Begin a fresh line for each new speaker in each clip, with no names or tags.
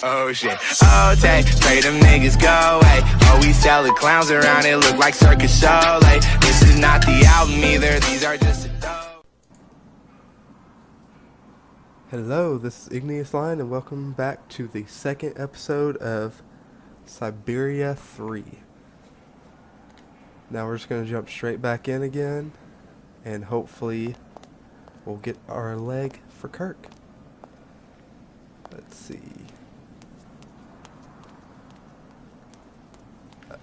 Oh shit, oh take, pray them niggas go away. Oh, we selling clowns around, it look like circus show. Like, this is not the album either, these are just a dope.
Hello, this is Igneous Line, and welcome back to the second episode of Siberia 3. Now we're just going to jump straight back in again, and hopefully we'll get our leg for Kirk. Let's see.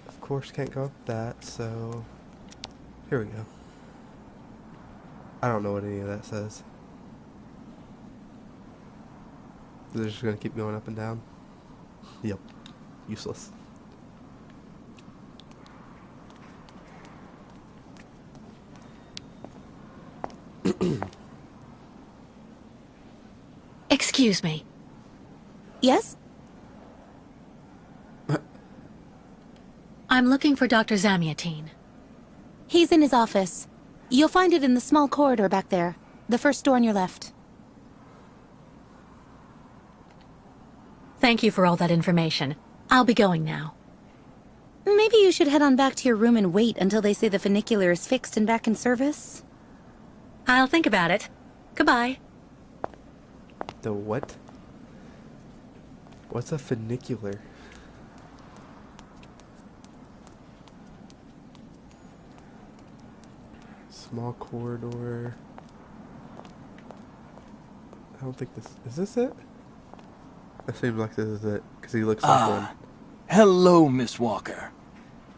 Of course can't go up that, so here we go. I don't know what any of that says. They're just gonna keep going up and down. Yep. Useless.
Excuse me.
Yes?
I'm looking for Dr. Zamiatine.
He's in his office. You'll find it in the small corridor back there. The first door on your left.
Thank you for all that information. I'll be going now.
Maybe you should head on back to your room and wait until they say the funicular is fixed and back in service.
I'll think about it. Goodbye.
The what? What's a funicular? Small corridor. I don't think this... Is this it? It seems like this is it, because he looks like one.
Hello, Miss Walker.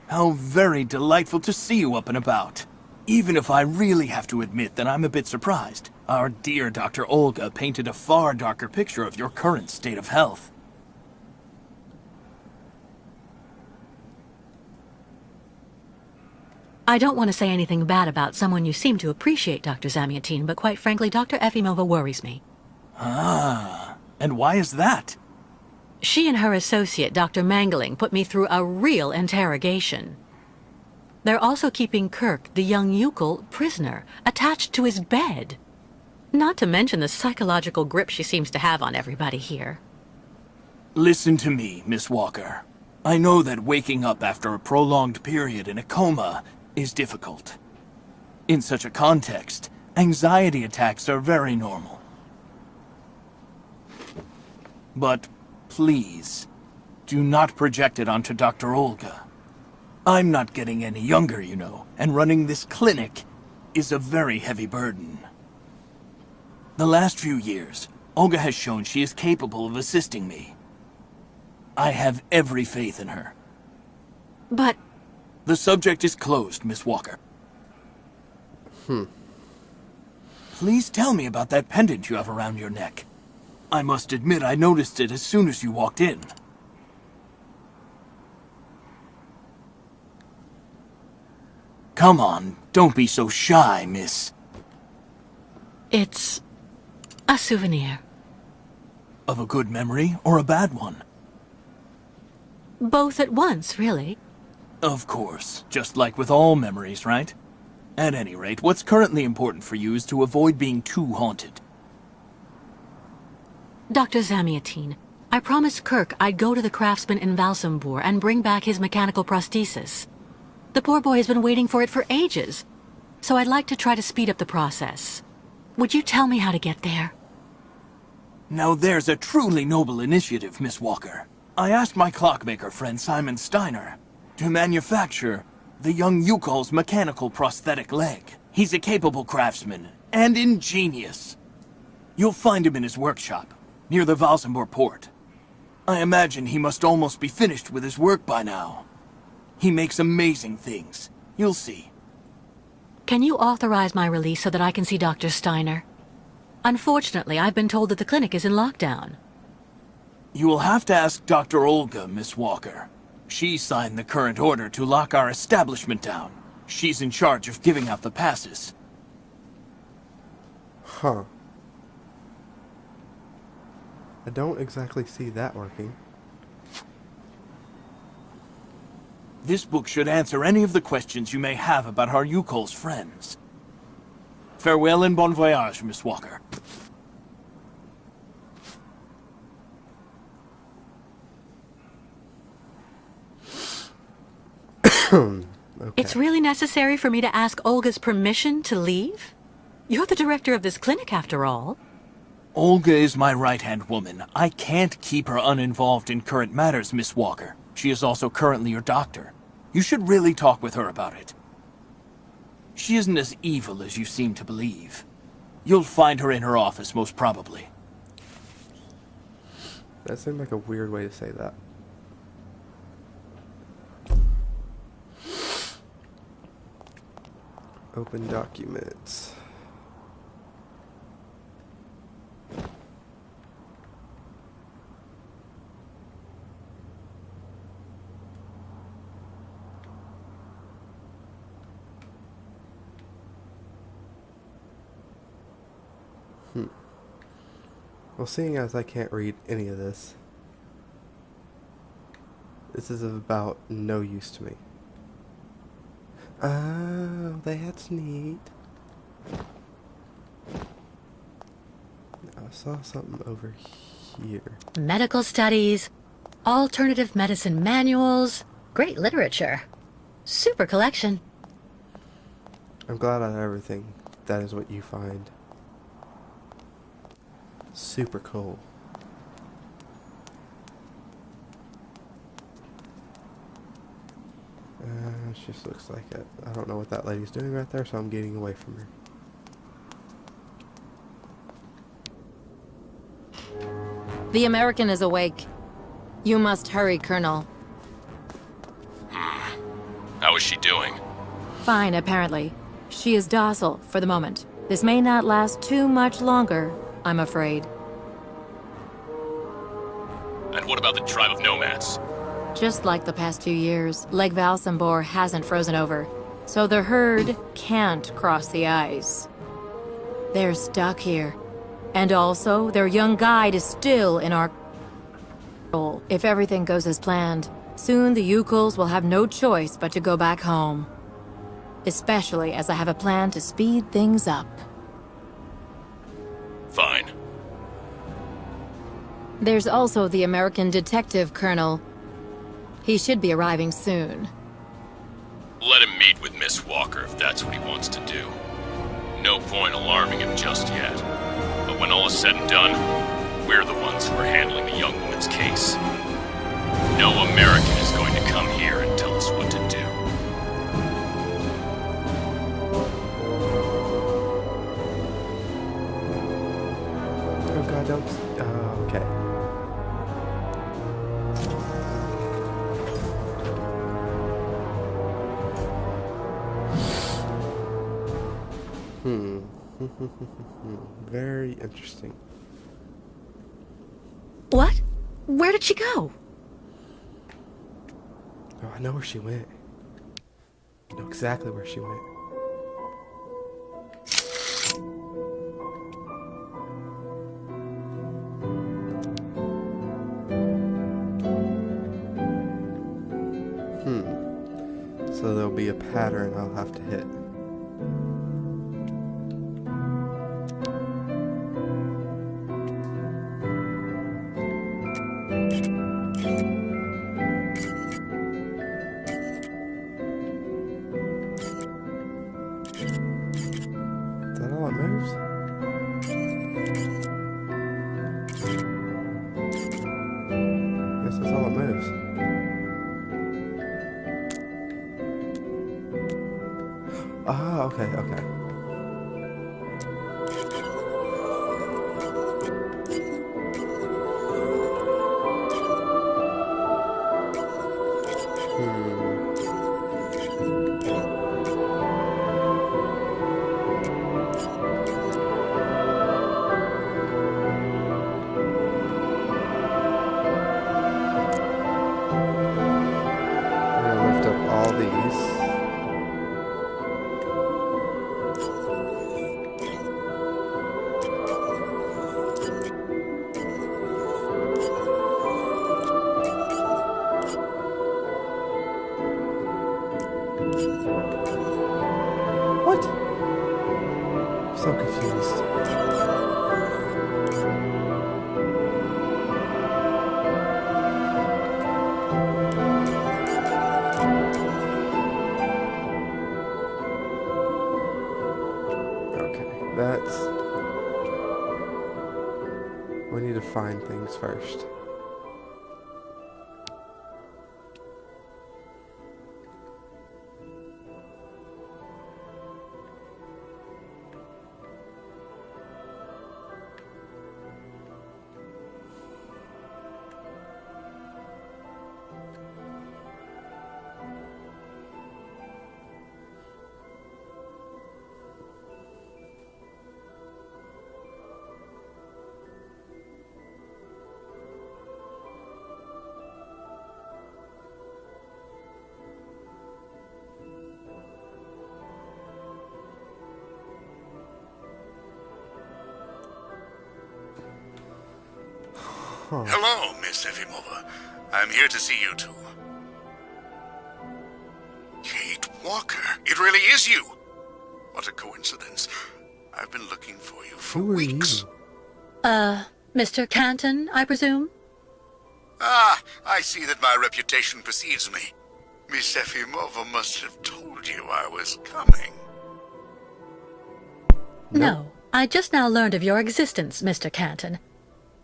How very delightful to see you up and about. Even if I really have to admit that I'm a bit surprised. Our dear Dr. Olga painted a far darker picture of your current state of health.
I don't want to say anything bad about someone you seem to appreciate, Dr. Zamiatine, but quite frankly, Dr. Efimova worries me.
Ah, and why is that?
She and her associate, Dr. Mangling, put me through a real interrogation. They're also keeping Kirk, the young Yukol, prisoner, attached to his bed. Not to mention the psychological grip she seems to have on everybody here.
Listen to me, Miss Walker. I know that waking up after a prolonged period in a coma is difficult. In such a context, anxiety attacks are very normal. But please, do not project it onto Dr. Olga. I'm not getting any younger, you know, and running this clinic is a very heavy burden. The last few years, Olga has shown she is capable of assisting me. I have every faith in her.
But...
The subject is closed, Miss Walker. Please tell me about that pendant you have around your neck. I must admit I noticed it as soon as you walked in. Come on, don't be so shy, miss.
it's... a souvenir.
Of a good memory or a bad one?
Both at once, really.
Of course, just like with all memories, right? At any rate, what's currently important for you is to avoid being too haunted.
Dr. Zamiatine, I promised Kirk I'd go to the craftsman in Valsambur and bring back his mechanical prosthesis. The poor boy has been waiting for it for ages, so I'd like to try to speed up the process. Would you tell me how to get there?
Now there's a truly noble initiative, Miss Walker. I asked my clockmaker friend Simon Steiner to manufacture the young Yukol's mechanical prosthetic leg. He's a capable craftsman and ingenious. You'll find him in his workshop, near the Valsambur port. I imagine he must almost be finished with his work by now. He makes amazing things. You'll see.
Can you authorize my release so that I can see Dr. Steiner? Unfortunately, I've been told that the clinic is in lockdown.
You will have to ask Dr. Olga, Miss Walker. She signed the current order to lock our establishment down. She's in charge of giving out the passes.
Huh. I don't exactly see that working.
This book should answer any of the questions you may have about our Yukol's friends. Farewell and bon voyage, Miss Walker.
Okay.
It's really necessary for me to ask Olga's permission to leave? You're the director of this clinic, after all.
Olga is my right-hand woman. I can't keep her uninvolved in current matters, Miss Walker. She is also currently your doctor. You should really talk with her about it. She isn't as evil as you seem to believe. You'll find her in her office, most probably.
That seemed like a weird way to say that. Open documents. Well, seeing as I can't read any of this, this is of about no use to me. Oh, that's neat. I saw something over here.
Medical studies, alternative medicine manuals, great literature. Super collection.
I'm glad out of everything, that is what you find. Super cool. She just looks like it. I don't know what that lady's doing right there, so I'm getting away from her.
The American is awake. You must hurry, Colonel.
How is she doing?
Fine, apparently. She is docile for the moment. This may not last too much longer, I'm afraid.
And what about the tribe of nomads?
Just like the past 2 years, Lake Valsambor hasn't frozen over, so the herd can't cross the ice. They're stuck here. And also, their young guide is still in our control. If everything goes as planned, soon the Yukuls will have no choice but to go back home. Especially as I have a plan to speed things up.
Fine.
There's also the American detective, Colonel. He should be arriving soon.
Let him meet with Miss Walker if that's what he wants to do. No point alarming him just yet. But when all is said and done, we're the ones who are handling the young woman's case. No American is going to come here and tell us what to do.
Oh god, don't... Oh, okay. Very interesting.
What? Where did she go?
Oh, I know where she went. I know exactly where she went. So there'll be a pattern I'll have to hit. Is that all it moves? Guess that's all it moves. Ah, okay, okay. We're gonna lift up all these. find things first.
Hello, Miss Efimova. I'm here to see you two. Kate Walker. It really is you. What a coincidence. I've been looking for you for
Who are
weeks.
you?
Mr. Canton, I presume?
Ah, I see that my reputation precedes me. Miss Efimova must have told you I was coming.
No, I just now learned of your existence, Mr. Canton.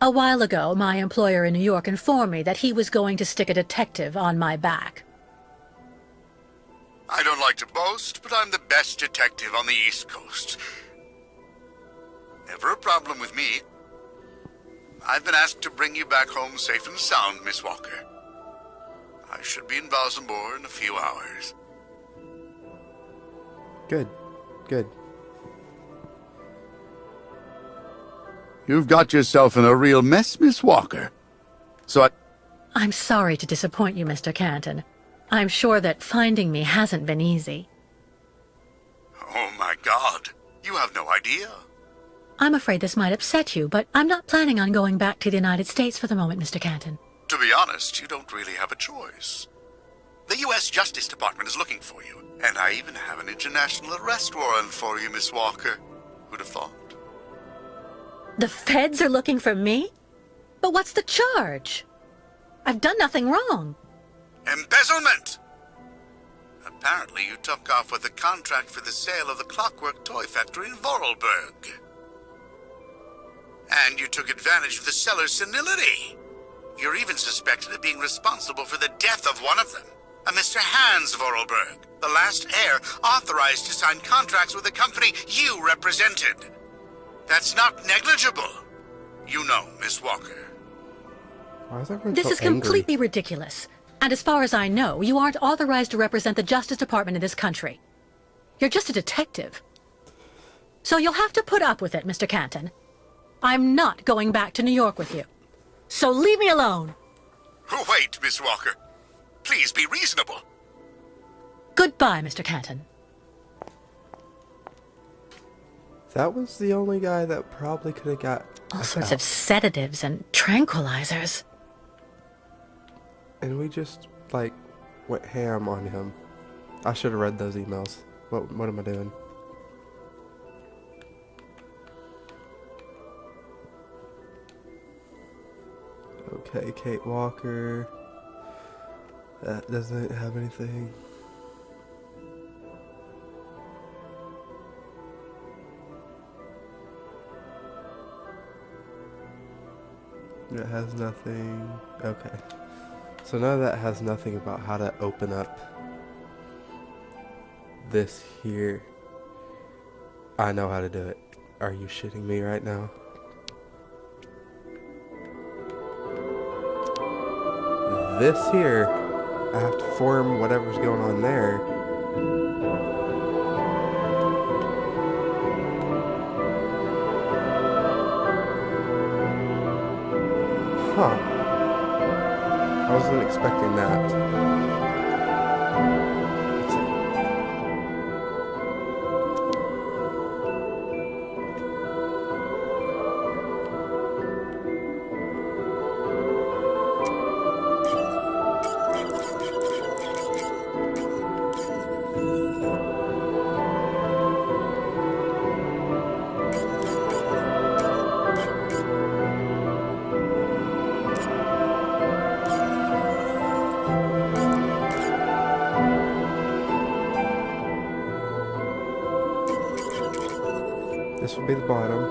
A while ago, my employer in New York informed me that he was going to stick a detective on my back.
I don't like to boast, but I'm the best detective on the East Coast. Never a problem with me. I've been asked to bring you back home safe and sound, Miss Walker. I should be in Valsambor in a few hours.
Good. Good.
You've got yourself in a real mess, Miss Walker.
I'm sorry to disappoint you, Mr. Canton. I'm sure that finding me hasn't been easy.
Oh my God, you have no idea.
I'm afraid this might upset you, but I'm not planning on going back to the United States for the moment, Mr. Canton.
To be honest, you don't really have a choice. The U.S. Justice Department is looking for you, and I even have an international arrest warrant for you, Miss Walker. Who'd have thought?
The feds are looking for me? But what's the charge? I've done nothing wrong.
Embezzlement! Apparently you took off with a contract for the sale of the Clockwork Toy Factory in Vorarlberg. And you took advantage of the seller's senility. You're even suspected of being responsible for the death of one of them, a Mr. Hans Vorarlberg, the last heir authorized to sign contracts with the company you represented. That's not negligible. You know, Miss Walker.
Why is everyone
This
so
is
angry?
completely ridiculous. And as far as I know, you aren't authorized to represent the Justice Department in this country. You're just a detective. So you'll have to put up with it, Mr. Canton. I'm not going back to New York with you. So leave me alone.
Wait, Miss Walker. Please be reasonable.
Goodbye, Mr. Canton.
That was the only guy that probably could have got
All
us
sorts
out.
of sedatives and tranquilizers.
And we just, like, went ham on him. I should have read those emails. What am I doing? Okay, Kate Walker. That doesn't have anything. It has nothing. Okay. So none of that has nothing about how to open up this here. I know how to do it. Are you shitting me right now? This here, I have to form whatever's going on there. Huh. I wasn't expecting that. Let's see. This would be the bottom.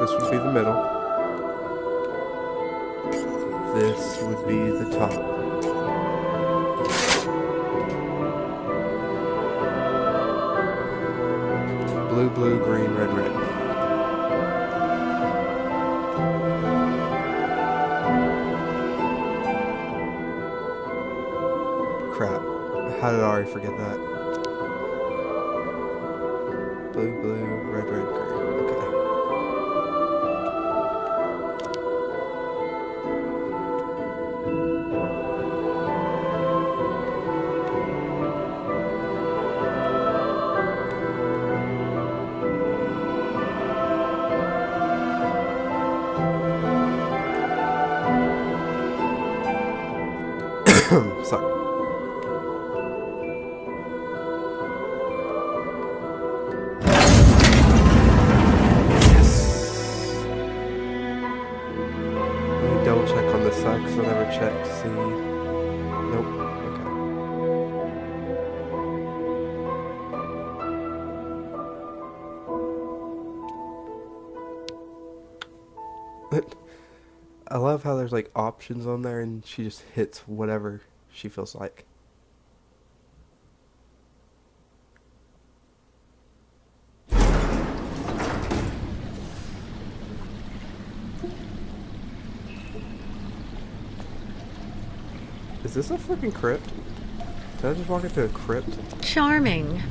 This would be the middle. This would be the top. Blue, blue, green, red, red. Crap. How did I already forget that? Blue, blue, red, red, green. Okay. Sorry. Double check on this side because I never checked to see. Nope. Okay. I love how there's like options on there and she just hits whatever she feels like. Is this a freaking crypt? Did I just walk into a crypt?
Charming.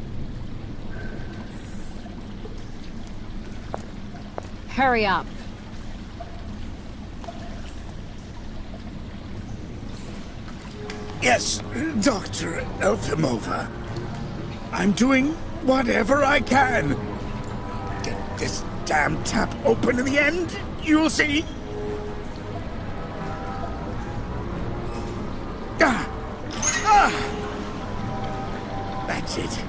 Hurry up.
Yes, Dr. Elfimova. I'm doing whatever I can. Get this damn tap open in the end, you'll see. That's it.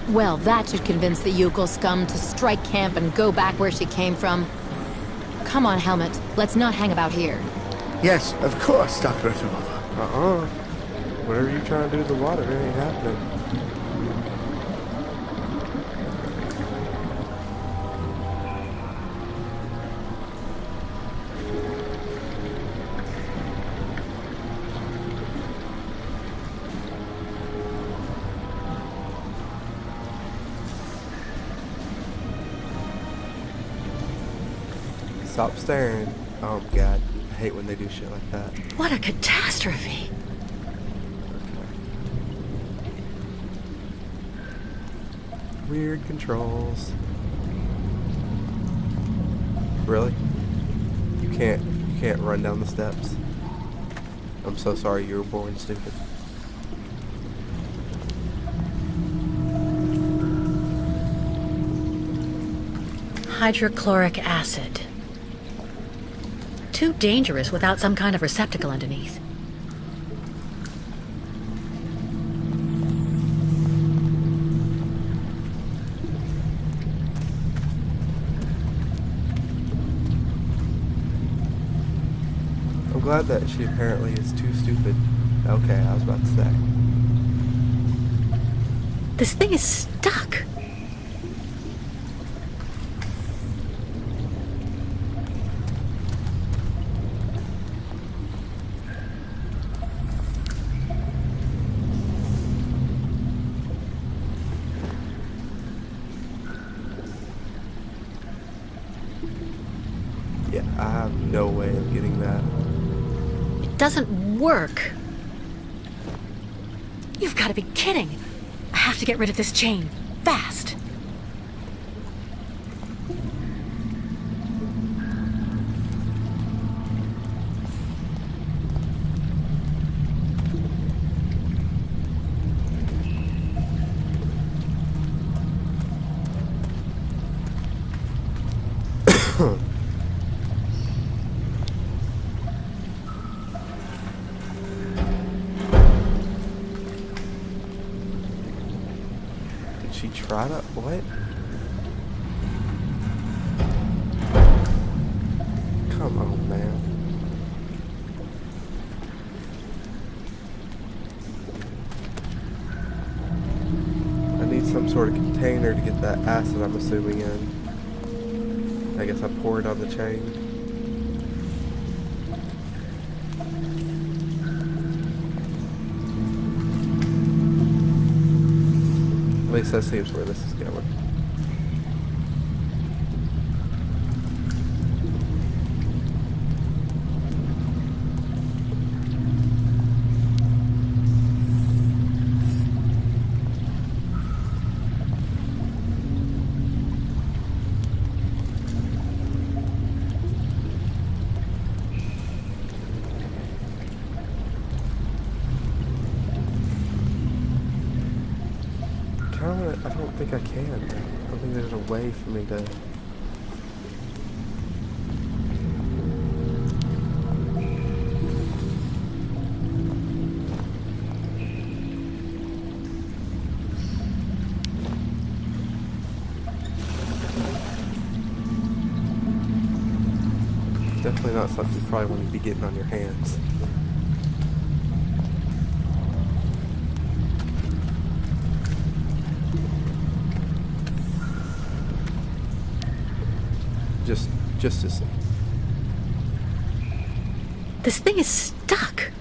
Well, that should convince the Yukol scum to strike camp and go back where she came from. Come on, Helmet. Let's not hang about here.
Yes, of course, Dr. Elfimova.
Whatever you're trying to do to the water, it ain't happening. Stop staring. Oh my god. I hate when they do shit like that.
What a catastrophe.
Weird controls. Really? You can't run down the steps. I'm so sorry you were born stupid.
Hydrochloric acid. Too dangerous without some kind of receptacle underneath.
I'm glad that she apparently is too stupid. Okay, I was about to say.
This thing is stuck.
Yeah, I have no way of getting that.
It doesn't work. You've got to be kidding. I have to get rid of this chain. Fast.
Did she try to... what? Come on, man. I need some sort of container to get that acid I'm assuming in. I guess I pour it on the chain. At least that seems where this is going. I don't think I can. I don't think there's a way for me to... Definitely not something you probably want to be getting on your hands. Just to see.
This thing is stuck.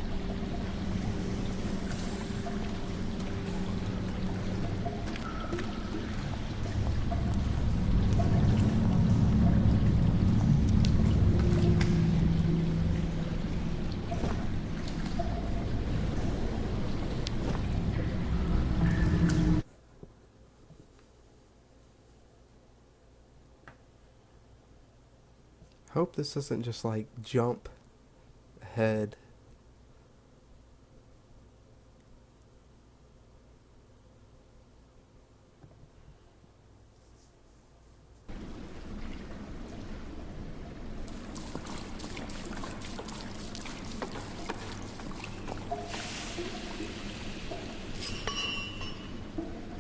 Hope this doesn't just like jump ahead.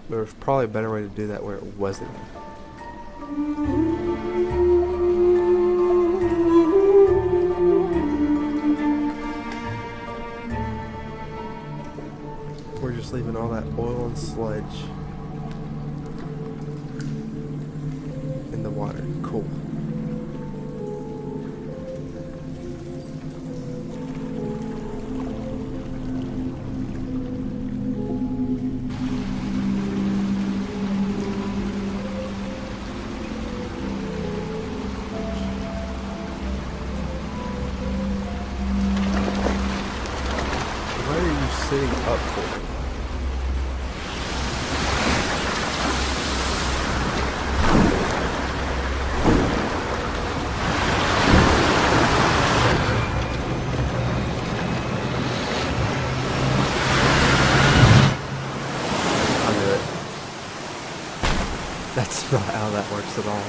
There's probably a better way to do that where it wasn't. We're just leaving all that oil and sludge in the water. Cool. What are you sitting up for? That's not how that works at all.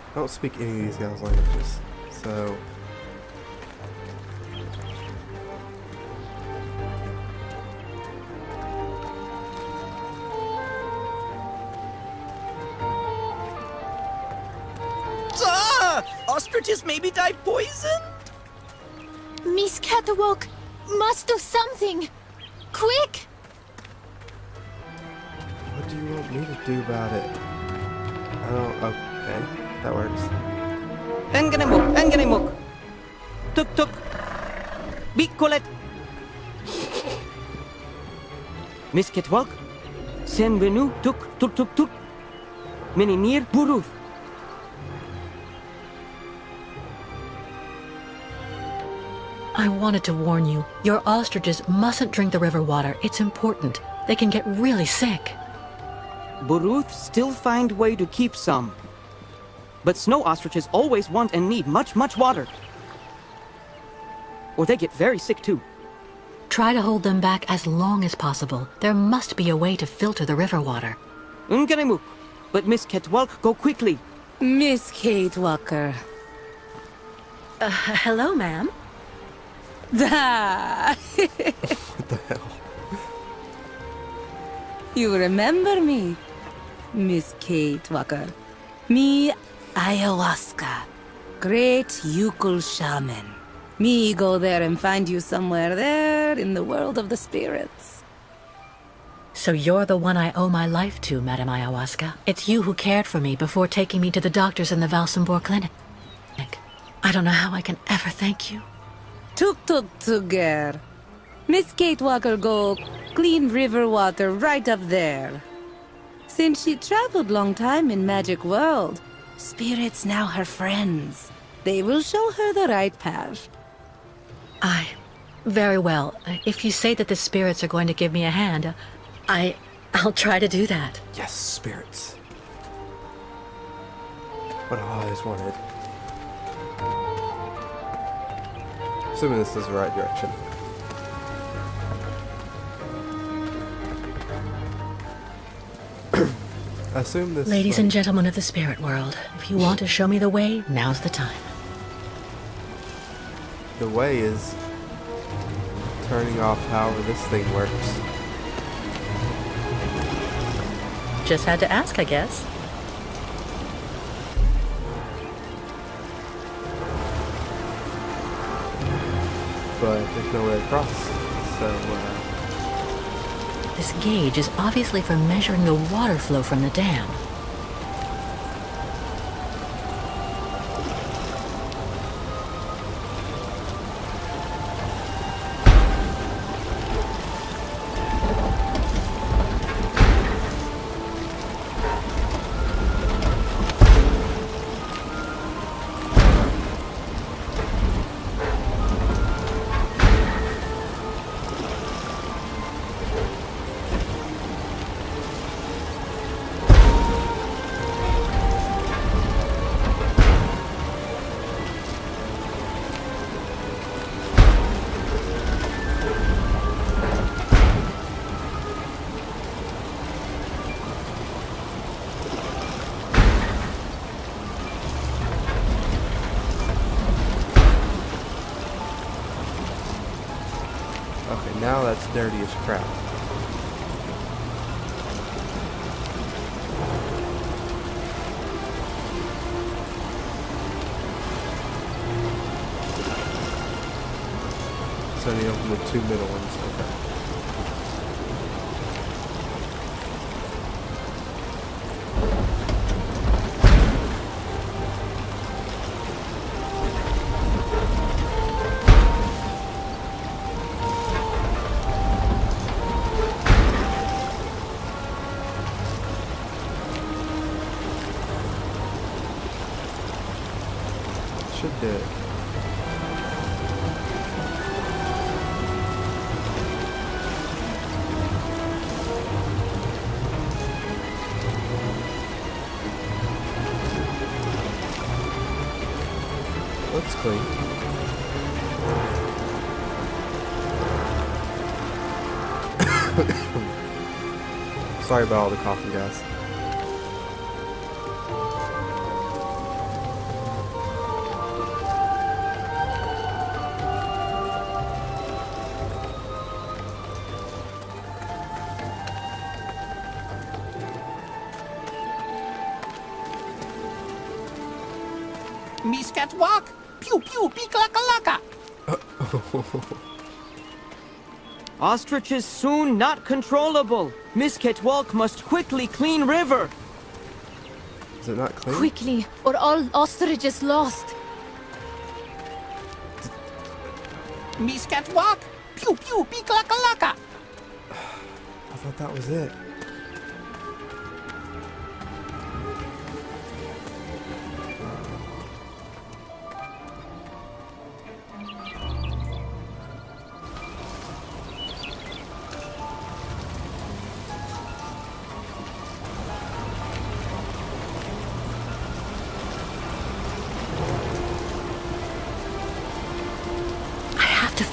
I don't speak any of these guys' languages, so...
Ostriches maybe die poisoned?
Miss Catwalk must do something! Quick!
What do you want me to do about it? I don't... Okay, that works.
Engenemok! Tuk tuk! Bikolet! Miss Catwalk? Sen venu tuk tuk tuk tuk! Meninier buruth!
I wanted to warn you. Your ostriches mustn't drink the river water. It's important. They can get really sick.
Boruth still find way to keep some. But snow ostriches always want and need much, much water. Or they get very sick too.
Try to hold them back as long as possible. There must be a way to filter the river water.
Ungeremuk. But Miss Ketwalk, go quickly.
Miss Kate Walker.
Hello, ma'am.
Da!
What the hell?
You remember me? Miss Kate Walker. Me, ayahuasca. Great Yukul shaman. Me go there and find you somewhere there in the world of the spirits.
So you're the one I owe my life to, Madame Ayahuasca. It's you who cared for me before taking me to the doctors in the Valsambor clinic. I don't know how I can ever thank you.
Tuk tuger. Miss Kate Walker go clean river water right up there. Since she traveled long time in magic world, spirits now her friends. They will show her the right path.
Very well. If you say that the spirits are going to give me a hand, I'll try to do that.
Yes, spirits. What I've always wanted. Assuming this is the right direction. I assume this.
Ladies and gentlemen of the spirit world, if you want to show me the way, now's the time.
The way is turning off however this thing works.
Just had to ask, I guess.
But there's no way across. So,
This gauge is obviously for measuring the water flow from the dam.
okay, now that's dirty as crap. So you open the two middle ones. Okay. Should do it. Looks clean. Sorry about all the coughing, guys.
Miss Catwalk! Pew pew peekalaka!
Ostriches soon not controllable. Miss Ketwalk must quickly clean river.
Is it not clean?
Quickly, or all ostriches lost.
Miss Catwalk! Pew pew peekalaka!
I thought that was it.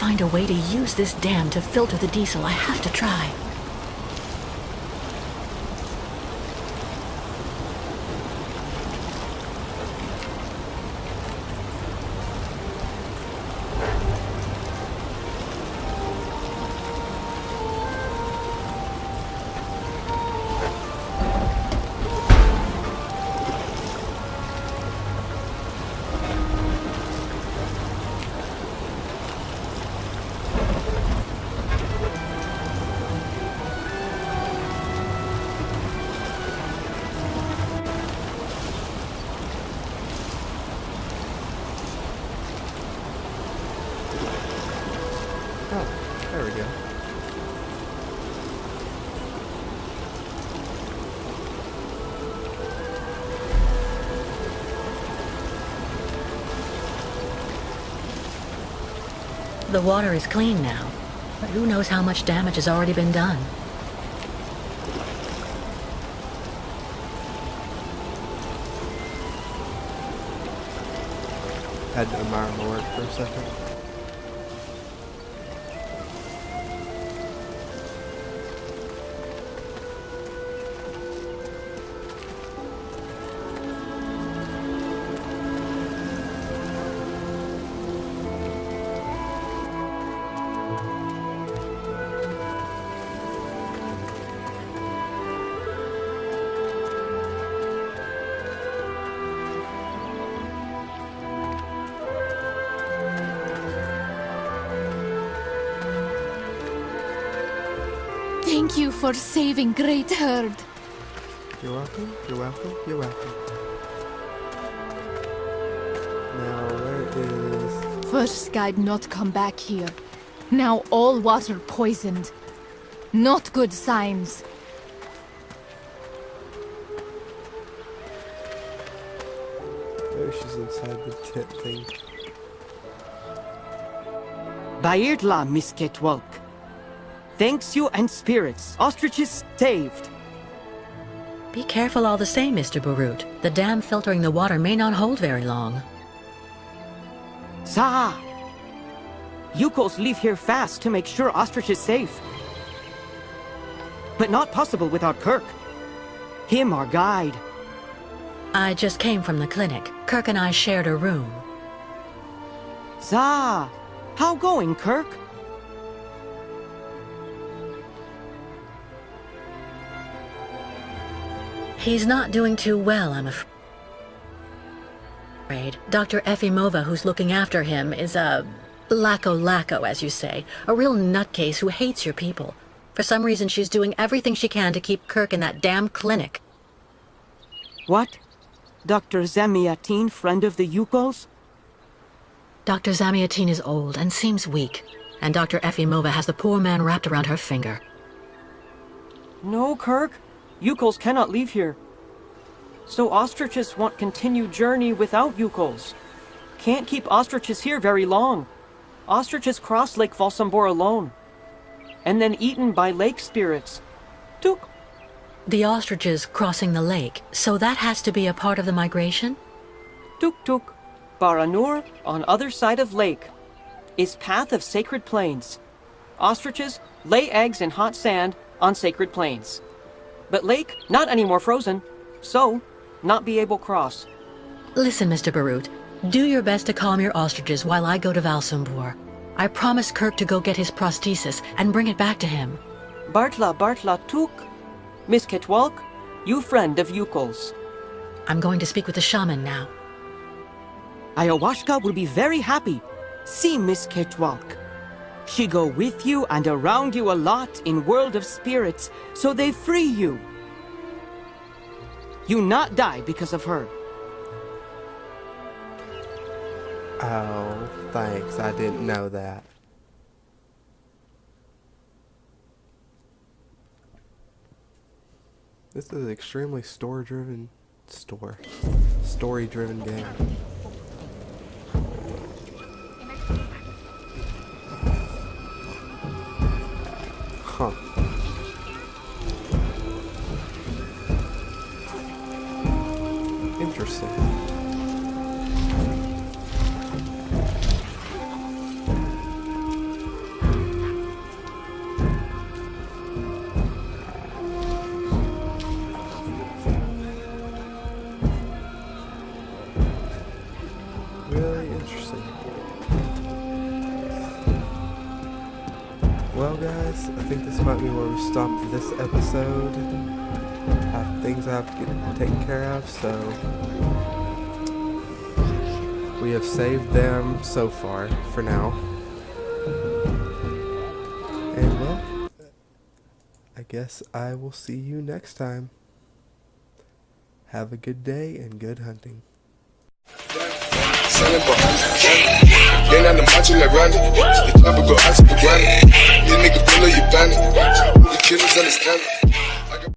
find a way to use this dam to filter the diesel. I have to try.
Oh, there we go.
The water is clean now, but who knows how much damage has already been done.
Had to admire my work for a second.
Thank you for saving Great Herd.
You're welcome, you're welcome, you're welcome. Now, where is...
First guide not come back here. Now all water poisoned. Not good signs.
Maybe she's inside the tent thing.
Bairtla, Miss Ketwalk. Thanks you and spirits. Ostriches saved.
Be careful all the same, Mr. Barut. The dam filtering the water may not hold very long.
Sa! Yukos leave here fast to make sure Ostrich is safe. But not possible without Kirk. Him our guide.
I just came from the clinic. Kirk and I shared a room.
Sa! How going, Kirk?
He's not doing too well, I'm afraid. Dr. Efimova, who's looking after him, is a lacko, as you say. A real nutcase who hates your people. For some reason, she's doing everything she can to keep Kirk in that damn clinic.
What? Dr. Zamiatin, friend of the Yukos?
Dr. Zamiatin is old and seems weak, and Dr. Efimova has the poor man wrapped around her finger.
No, Kirk. Yukos cannot leave here. So ostriches want continued journey without Yukos. Can't keep ostriches here very long. Ostriches cross Lake Valsambor alone. And then eaten by lake spirits. Tuk.
The ostriches crossing the lake, so that has to be a part of the migration?
Tuk tuk. Baranur, on other side of lake, is path of sacred plains. Ostriches lay eggs in hot sand on sacred plains. But lake, not anymore frozen, so not be able cross.
Listen, Mr. Barut, do your best to calm your ostriches while I go to Valsambor. I promised Kirk to go get his prosthesis and bring it back to him.
Bartla tuk. Miss Ketwalk, you friend of Yukos.
I'm going to speak with the shaman now.
Ayahuasca will be very happy. See Miss Ketwalk. She go with you and around you a lot in world of spirits, so they free you. You not die because of her.
Oh, thanks. I didn't know that. This is an extremely story-driven game. Huh. Interesting. I think this might be where we stop this episode. I have things I have to get taken care of, so we have saved them so far, for now. And well, I guess I will see you next time. Have a good day and good hunting.
Ain't on the macho like Randy. The chopper go out to the granny. These niggas below you bandit. The killers understand it.